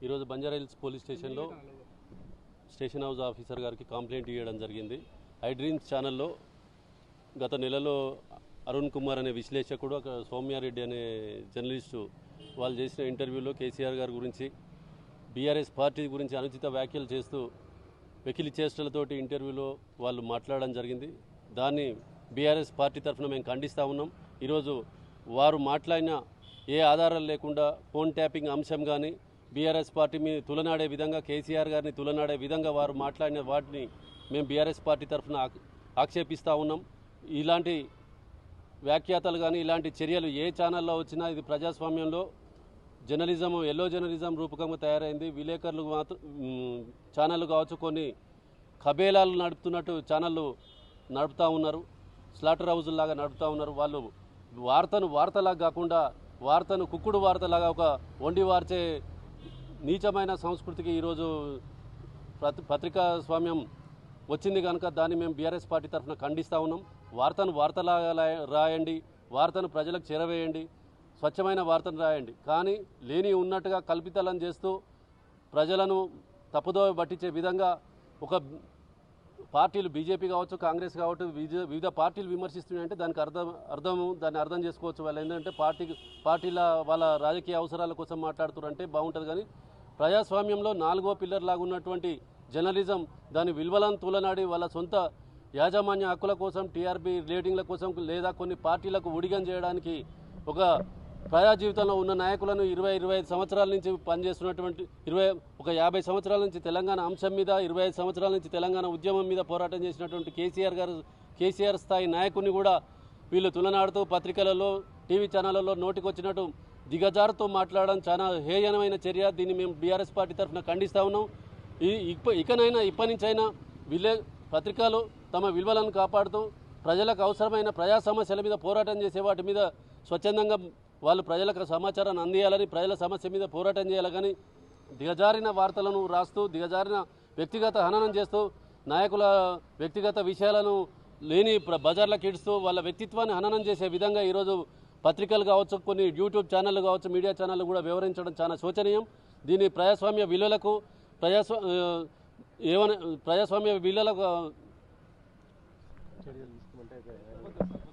ఈరోజు బంజారాహిల్స్ పోలీస్ స్టేషన్లో station house officer గారికి కంప్లైంట్ ఇవ్వడం జరిగింది. ఐ డ్రీమ్స్ ఛానల్లో గత నెలలో అరుణ్ కుమార్ అనే విశ్లేషకుడు, సౌమ్యారెడ్డి అనే జర్నలిస్టు వాళ్ళు చేసిన ఇంటర్వ్యూలో కేసీఆర్ గారి గురించి, బీఆర్ఎస్ పార్టీ గురించి అనుచిత వ్యాఖ్యలు చేస్తూ వెకిలి చేష్టలతోటి ఇంటర్వ్యూలో వాళ్ళు మాట్లాడడం జరిగింది. దాన్ని బీఆర్ఎస్ పార్టీ తరఫున మేము ఖండిస్తూ ఉన్నాం. ఈరోజు వారు మాట్లాడిన ఏ ఆధారాలు లేకుండా ఫోన్ ట్యాపింగ్ అంశం కానీ బీఆర్ఎస్ పార్టీ మీద తులనాడే విధంగా, కేసీఆర్ గారిని తులనాడే విధంగా వారు మాట్లాడిన వాటిని మేము బీఆర్ఎస్ పార్టీ తరఫున ఆక్షేపిస్తూ ఉన్నాం. ఇలాంటి వ్యాఖ్యాతలు కానీ ఇలాంటి చర్యలు ఏ ఛానల్లో వచ్చినా ఇది ప్రజాస్వామ్యంలో జర్నలిజం, ఎల్లో జర్నలిజం రూపకంగా తయారైంది. విలేకరులు మాత్రం ఛానళ్ళు కావచ్చు, కొన్ని కబేలాలు నడుపుతున్నట్టు ఛానళ్ళు నడుపుతూ ఉన్నారు, స్లాటర్ హౌజుల్లాగా నడుపుతూ ఉన్నారు. వాళ్ళు వార్తను వార్తలాగా కాకుండా వార్తను కుక్కుడు వార్తలాగా ఒక వండి వార్చే నీచమైన సంస్కృతికి ఈరోజు పత్రికా స్వామ్యం వచ్చింది కనుక దాన్ని మేము బీఆర్ఎస్ పార్టీ తరఫున ఖండిస్తూ ఉన్నాం. వార్తను వార్తలాగా రాయండి, వార్తను ప్రజలకు చేరవేయండి, స్వచ్ఛమైన వార్తను రాయండి. కానీ లేని ఉన్నట్టుగా కల్పితాలను చేస్తూ ప్రజలను తప్పుదోవ పట్టించే విధంగా ఒక పార్టీలు, బీజేపీ కావచ్చు, కాంగ్రెస్ కావచ్చు, వివిధ పార్టీలు విమర్శిస్తున్నాయంటే దానికి దాన్ని అర్థం చేసుకోవచ్చు. వాళ్ళు ఏంటంటే పార్టీల వాళ్ళ రాజకీయ అవసరాల కోసం మాట్లాడుతున్నారంటే బాగుంటుంది. కానీ ప్రజాస్వామ్యంలో 4వ పిల్లర్ లాగా ఉన్నటువంటి జర్నలిజం దాని విలువలను తూలనాడి వాళ్ళ సొంత యాజమాన్య హక్కుల కోసం, టీఆర్పీ రేటింగ్ల కోసం లేదా కొన్ని పార్టీలకు ఉడిగం చేయడానికి ఒక ప్రజా జీవితంలో ఉన్న నాయకులను 20-25 సంవత్సరాల నుంచి పనిచేస్తున్నటువంటి 50 సంవత్సరాల నుంచి తెలంగాణ అంశం మీద, 25 సంవత్సరాల నుంచి తెలంగాణ ఉద్యమం మీద పోరాటం చేసినటువంటి కేసీఆర్ స్థాయి నాయకుడిని కూడా వీళ్ళు తులనాడుతూ పత్రికలలో, టీవీ ఛానళ్లలో నోటికొచ్చినట్టు దిగజారుతో మాట్లాడడం చాలా హేయనమైన చర్య. దీన్ని మేము బీఆర్ఎస్ పార్టీ తరఫున ఖండిస్తూ ఉన్నాం. ఇప్పటి నుంచైనా పత్రికలు తమ విలువలను కాపాడుతూ ప్రజలకు అవసరమైన ప్రజా సమస్యల మీద పోరాటం చేసే వాటి మీద స్వచ్ఛందంగా వాళ్ళు ప్రజలకు సమాచారాన్ని అందియాలని, ప్రజల సమస్య మీద పోరాటం చేయాలి. కానీ దిగజారిన వార్తలను రాస్తూ, దిగజారిన వ్యక్తిగత హననం చేస్తూ, నాయకుల వ్యక్తిగత విషయాలను లేని బజార్లకు ఇడుస్తూ వాళ్ళ వ్యక్తిత్వాన్ని హననం చేసే విధంగా ఈరోజు పత్రికలు కావచ్చు, కొన్ని యూట్యూబ్ ఛానళ్ళు కావచ్చు, మీడియా ఛానళ్ళు కూడా వివరించడం చాలా శోచనీయం. దీన్ని ప్రజాస్వామ్య విలువలకు ప్రజాస్వామ్య విలువలకు